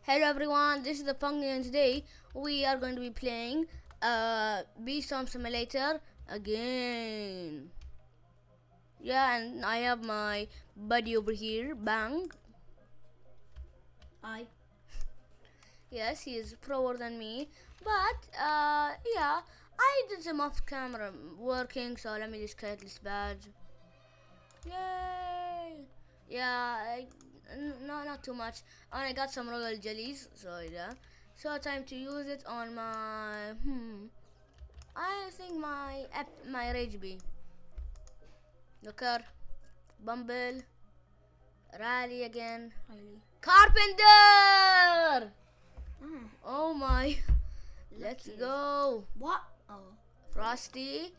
Hello everyone, this is the Punky and today we are going to be playing Beeswarmsimulator again. Yeah, and I have my buddy over here, Bang. I Yes, he is proer than me, but yeah, I did some off-camera working, so let me just collect this badge. Yay! Yeah, no, not too much. And I got some royal jellies, so yeah. So time to use it on my I think my rage bee. Looker, Bumble, Rally again. RAILY. Carpenter! Oh my! Let's go. What? Oh. Frosty,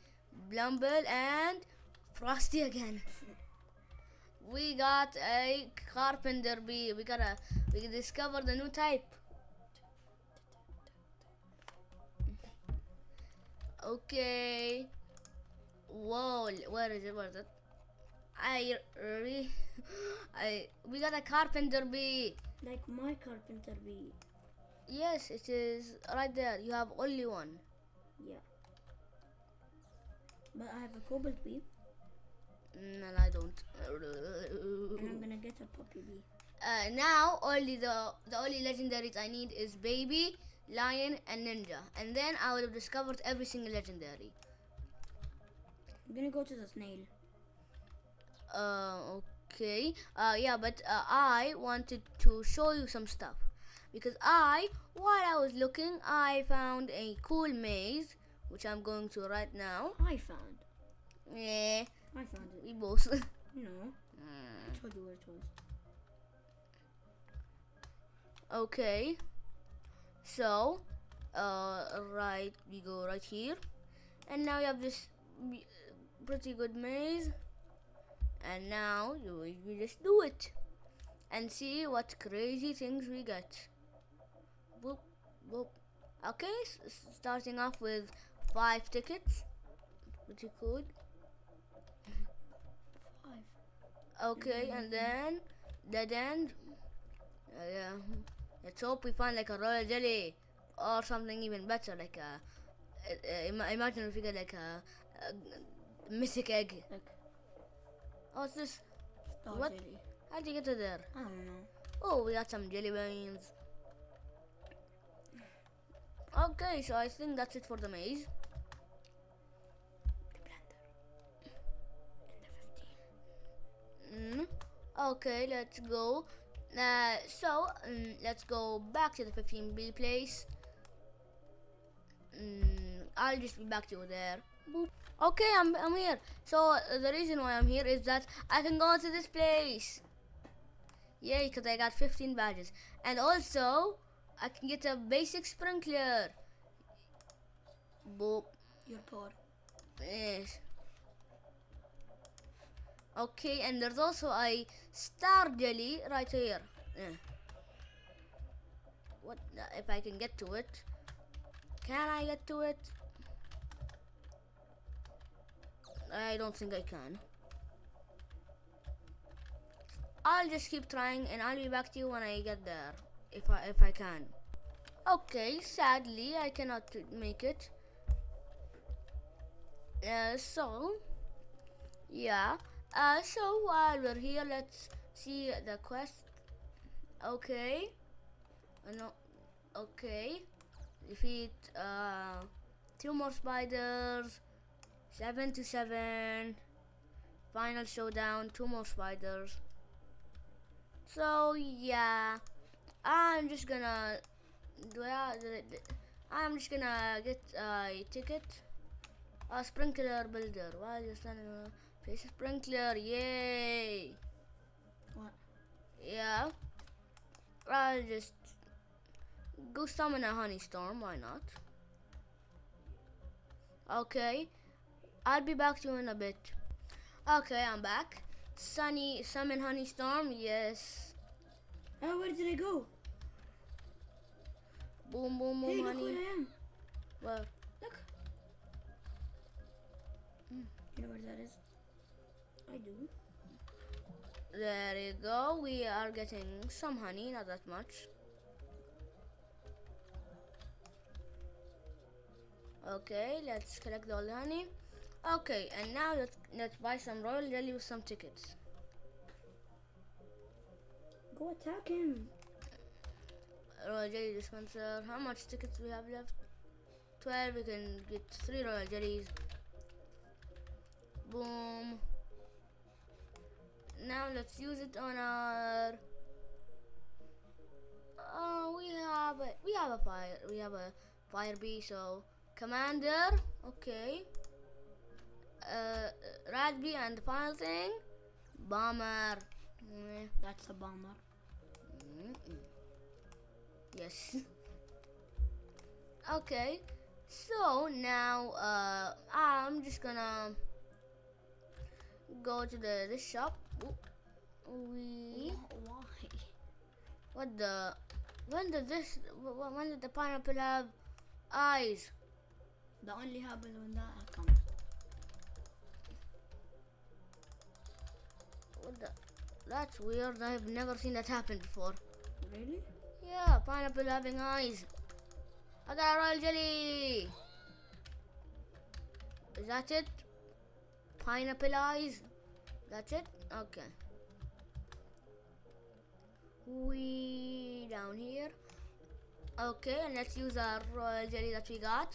Blumble, and Frosty again. We got a carpenter bee. We discovered a new type. Okay. Whoa, where is it? Where is it? We got a carpenter bee. Like my carpenter bee. Yes, it is right there. You have only one. Yeah. But I have a cobalt bee. And I don't. And I'm gonna get a puppy bee. Now only the only legendaries I need is baby, lion, and ninja, and then I would have discovered every single legendary. I'm gonna go to the snail. Okay. Yeah, but I wanted to show you some stuff because while I was looking, I found a cool maze, which I'm going to right now. I found. Yeah. I found it. We both. No. I told you where it was. Okay. So, right, we go right here, and now you have this pretty good maze, and now you just do it, and see what crazy things we get. Boop, boop. Okay, starting off with 5 tickets. Pretty cool. 5. Okay, and then dead end. Yeah. Let's hope we find like a royal jelly or something even better, like imagine if we get like a mythic egg. Like What's this? star What? jelly. How'd you get to there? I don't know. Oh, we got some jelly beans. Okay, so I think that's it for the maze. Okay, let's go. Let's go back to the 15B place. I'll just be back to you there. Boop. Okay, I'm here. So the reason why I'm here is that I can go to this place. Yay, because I got 15 badges. And also, I can get a basic sprinkler. Boop. You're poor. Yes. Okay, and there's also a star jelly right here. What if I can get to it? Can I get to it? I don't think I can. I'll just keep trying, and I'll be back to you when I get there, if I can. Okay, sadly I cannot make it. So yeah. So while we're here, let's see the quest. Okay. No. Okay. Defeat 2 more spiders. 7 to 7. Final showdown. 2 more spiders. So yeah, I'm just gonna get a ticket. A sprinkler builder. While you're standing on place a sprinkler, yay! What? Yeah. I'll just go summon a honey storm, why not? Okay. I'll be back to you in a bit. Okay, I'm back. Summon honey storm, yes. Oh, where did I go? Boom, boom, boom, Hey, honey. look where I am. Well, Look. You know where that is? I do. there you go. We are getting some honey, not that much. Okay, let's collect all the honey. Okay, and now let's buy some royal jelly with some tickets. Go attack him. Royal jelly dispenser. How much tickets we have left? 12. We can get 3 royal jellies. Boom. Now let's use it on our. We have a fire bee. So commander. Okay. Rat bee, and the final thing, bomber. That's a bomber. Yes. Okay. So now I'm just gonna go to this shop. Why? What the? When did the pineapple have eyes? That only happens when that comes. What the? That's weird. I've never seen that happen before. Really? Yeah, pineapple having eyes. I got a royal jelly. Is that it? Pineapple eyes? That's it? Okay. We down here. Okay, and let's use our royal jelly that we got.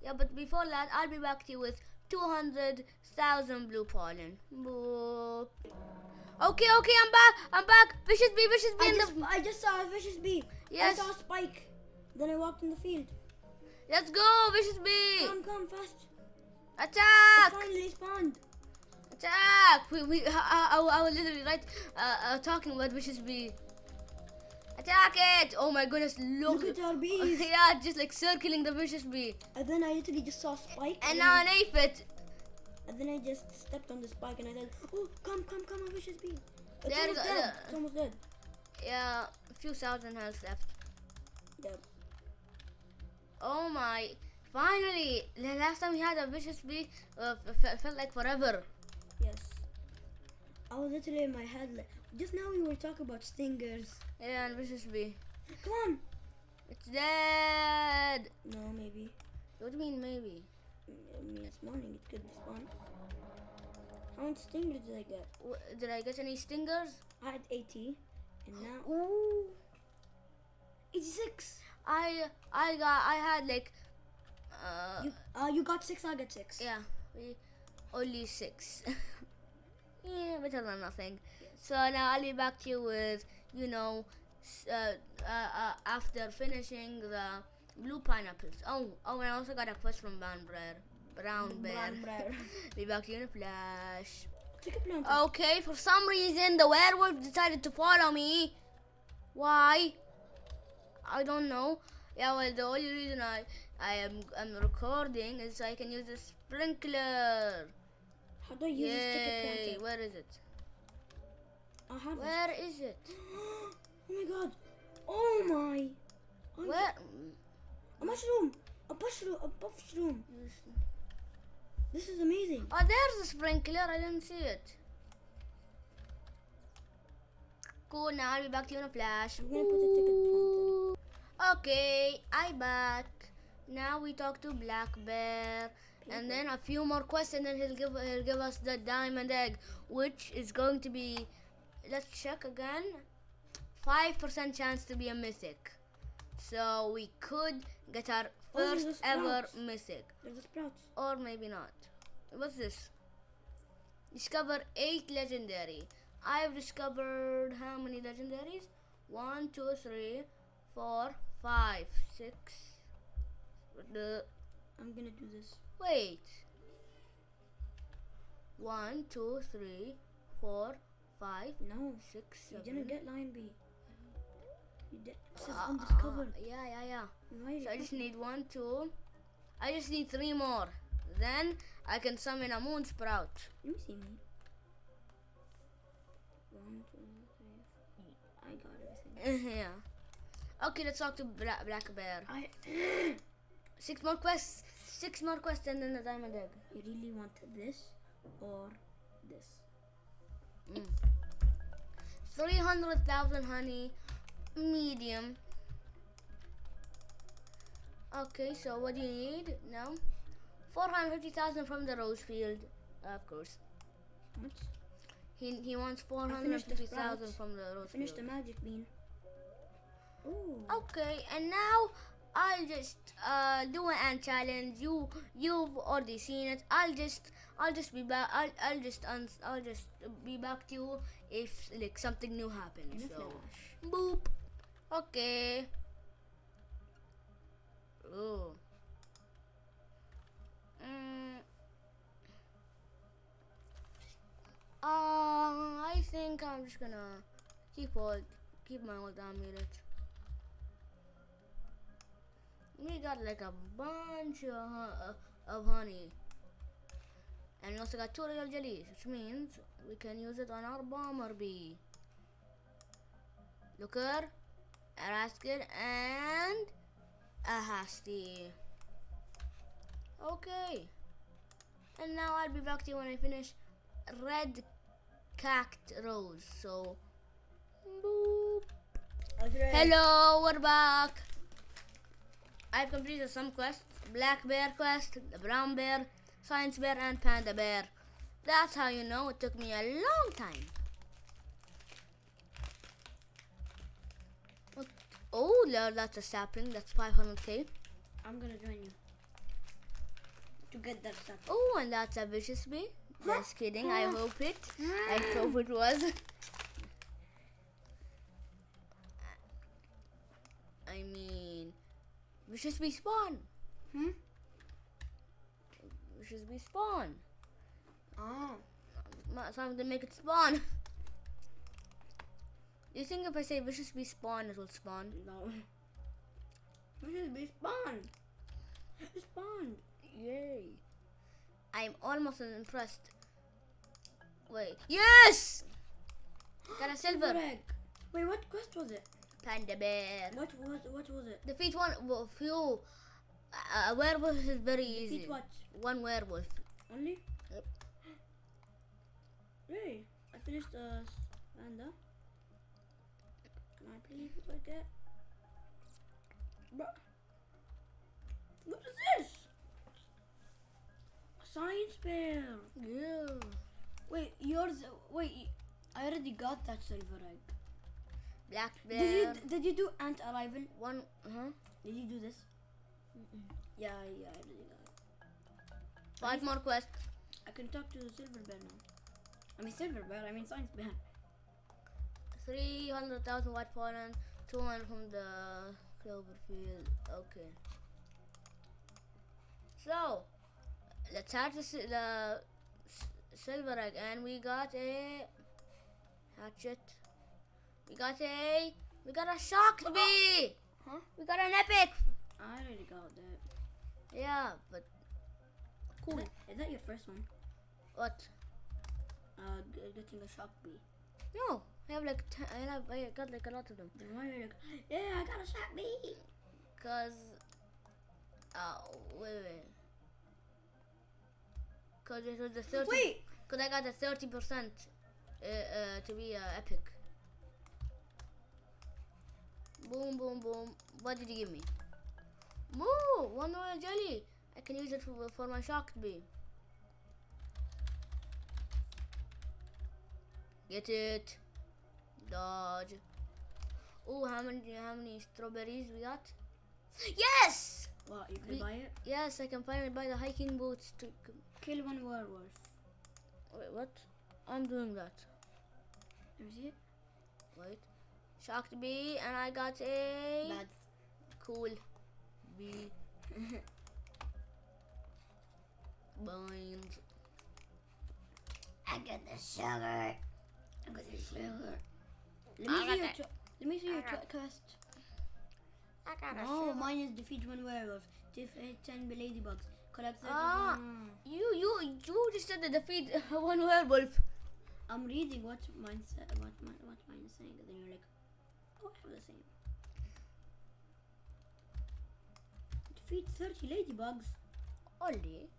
Yeah, but before that, I'll be back to you with 200,000 blue pollen. Boop. Okay, I'm back. Vicious bee. I just saw a vicious bee. Yes. I saw a spike. Then I walked in the field. Let's go, vicious bee. Come fast. Attack! It finally spawned. Attack! I was literally talking about vicious bee. Attack it! Oh my goodness, Look at our bees. Yeah, just like circling the vicious bee. And then I literally just saw a spike. And now an aphid. And then I just stepped on the spike and I said, oh, come, a vicious bee. It's There almost dead. It's almost dead. Yeah, a few thousand health left. Yep. Oh my. Finally! The last time we had a vicious bee felt like forever. Yes. I was literally in my head like, just now we were talking about stingers. Yeah, and vicious bee. Come on. It's dead. No, maybe. What do you mean maybe? I mean, it's spawning. It could spawn. How many stingers did I get? Did I get any stingers? I had 80, and now Ooh. 86. I had like You got 6. I got 6. yeah, only 6. Yeah, better than nothing. Yes. So now I'll be back to you with after finishing the blue pineapples. Oh, and I also got a quest from Brown Bear. Be back to you in a flash. Okay, for some reason the werewolf decided to follow me. Why? I don't know. Yeah, well, the only reason I'm recording is so I can use the sprinkler. How do I use this ticket planter? Where is it? I have Where is it? Oh my god. Oh my. Where? A mushroom. A mushroom. This is amazing. Oh, there's a sprinkler. I didn't see it. Cool, now I'll be back to you in a flash. I'm gonna put the ticket planter. Okay, I back. Now we talk to Black Bear, and then a few more quests, and then he'll give us the diamond egg, which is going to be, let's check again, 5% chance to be a mythic. So we could get our first ever mythic. There's the sprouts. Or maybe not. What's this? Discover 8 legendary. I've discovered how many legendaries? 1, 2, 3, 4, 5, 6. I'm gonna do this. Wait. 1, 2, 3, 4, 5. No. 6, 7. You didn't get lion bee. You did. It says undiscovered. Yeah. Why So I just need 1, 2. I just need 3 more. Then I can summon a moon sprout. Let me see me. 1, 2, 3, 4. I got everything. Yeah. Okay, let's talk to Black Bear. 6 more quests. 6 more quests and then the diamond egg. You really want this or this? 300,000 honey. Medium. Okay, so what do you need now? 450,000 from the rose field, of course. What? He wants finished the 450,000 sprouts. from the rose Finish the field. magic bean. Ooh. Okay, and now I'll just do an ant challenge. You've already seen it. I'll just be back. I'll just be back to you if like something new happens. In a So flash. boop. Okay. Oh. I think I'm just gonna keep my old amulet. We got like a bunch of honey, and we also got 2 royal jellies, which means we can use it on our bomber bee. Looker, a rascal, and a hasty. Okay, and now I'll be back to you when I finish red cact rose. So, boop. Hello, we're back. I've completed some quests: black bear quest, the brown bear, science bear, and panda bear. That's how you know it took me a long time. Oh, that's a sapling. That's 500k. I'm gonna join you to get that stuff. Oh, and that's a vicious bee. Just kidding. I hope it. I hope it was. I mean, vicious bee spawn. Vicious bee spawn. Oh. Time to make it spawn. Do you think if I say vicious bee spawn, it will spawn? No. Vicious bee spawn. It spawned. Yay. I'm almost impressed. Wait. Yes! Got a silver. Egg. Wait, what quest was it? Panda bear. What was it? Defeat one few. A werewolf is very easy. Defeat what? One werewolf. Only? Yep. Really? I finished the panda. Can I please get? But what is this? A science bear. Yeah. Wait, yours. Wait, I already got that silver egg. Black bear. Did you do ant arrival? One. Did you do this? Yeah, I already got it. 5 more quests. I can talk to the silver bear now. I mean silver bear. I mean science bear. 300,000 white pollen. 200 from the clover field. Okay. So let's hatch the silver egg, and we got a hatchet. We got a shock bee. Huh? We got an epic. I already got that. Yeah, but cool. Is that your first one? What? Getting a shock bee. No, I have like I got like a lot of them. Then why are you like, yeah, I got a shock bee? Cause, wait. Cause it was the 30. Wait. Cause I got the 30% to be epic. Boom, boom, boom. What did you give me? Moo! 1 royal jelly. I can use it for my shocked bee. Get it. Dodge. Oh, how many strawberries we got? Yes! What, you can buy it? Yes, I can finally buy the hiking boots to Kill one werewolf. wait, what? I'm doing that. Let me see it. Wait. Shocked bee, and I got a Bad. cool bee. Binds. I got the sugar. I got the sugar. Let me see your quest. I got No, mine is defeat one werewolf. Defeat 10 ladybugs. Collect 30. You just said to defeat one werewolf. I'm reading what mine said. What mine is saying, and then you're like, oh, I have the same. Defeat 30 ladybugs. Only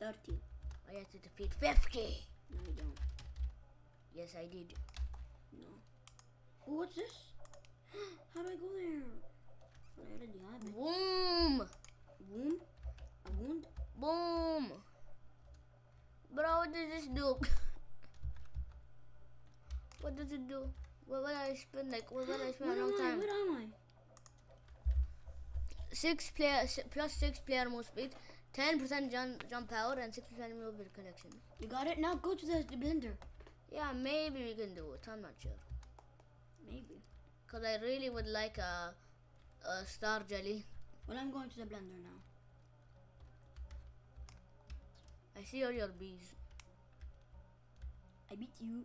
30. I have to defeat 50. No, you don't. Yes, I did. No. Oh, what's this? How do I go there? I already have it. Boom! spent like what I spent Where a long am I? time. Where am I? 6 player move speed, 10% jump power, and 6% mobile connection. You got it? Now go to the blender. Yeah, maybe we can do it. I'm not sure. Maybe. Cause I really would like a star jelly. Well, I'm going to the blender now. I see all your bees. I beat you.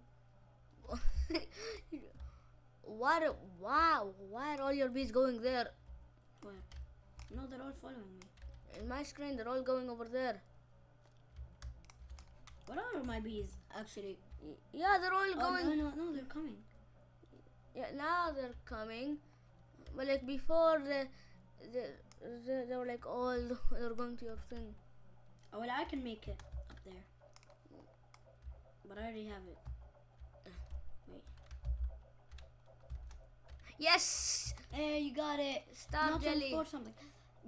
What? Wow! Why are all your bees going there? Where? No, they're all following me. In my screen, they're all going over there. What are my bees actually? Yeah, they're all going. No, they're coming. Yeah, now they're coming. But like before, they were like all they're going to your thing. Oh, well, I can make it up there. But I already have it. Wait. Yes! Hey, you got it. Star Now jelly. transform something.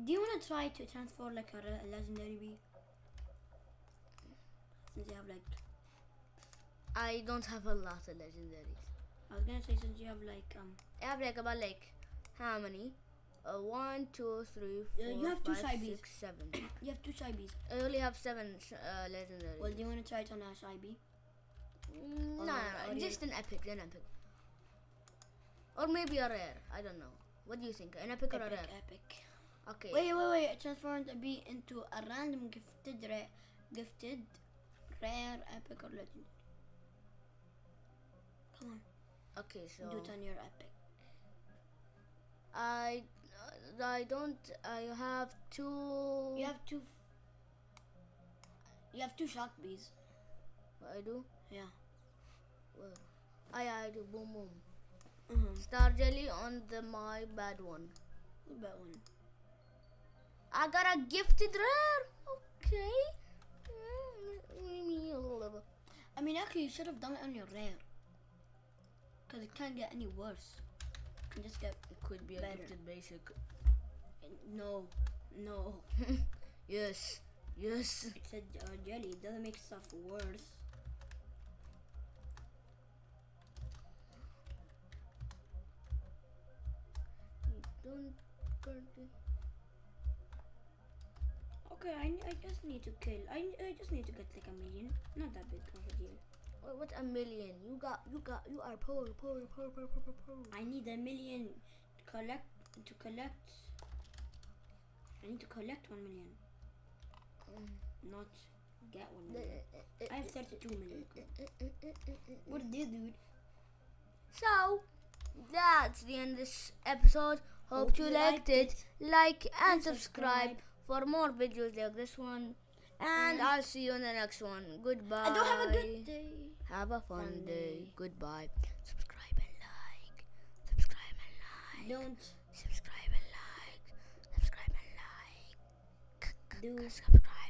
Do you want to try to transform like a legendary bee? Since you have like... I don't have a lot of legendaries. I was gonna say since you have like I have like about like how many? 1, 2, 3, 4, you have 2 5, shy bees. 6, 7. You have 2 shy bees. I only have 7 legendaries. Well, do you want to try it on a shy bee? No, just an epic, or maybe a rare. I don't know. What do you think? An epic or a rare? Epic. Okay. Wait. I transformed a bee into a random gifted, rare, epic, or legendary. Come on. Okay, so Do it on your epic. I don't. I have 2. You have 2. You have 2 shock bees. What I do? Yeah. Well, I do. Boom, boom. Mm-hmm. Star jelly on my bad one. What about one? I got a gifted rare. Okay. I mean, actually, you should have done it on your rare. Because it can't get any worse. It can just get It could be a better. gifted basic. No. Yes. It's a jelly. It doesn't make stuff worse. Don't. Okay, I just need to kill. I just need to get like 1 million. Not that big of a deal. What a million? You are poor. I need 1 million to collect. I need to collect 1 million. Not get 1 million. I have 32 million. What did you do? So, that's the end of this episode. Hope you liked it. Like and subscribe for more videos like this one. And I'll see you in the next one. Goodbye. I don't have a good day. Have a fun Fun day. day. Goodbye. Subscribe and like. Subscribe and like. Don't Subscribe and like. Subscribe and like. do Subscribe.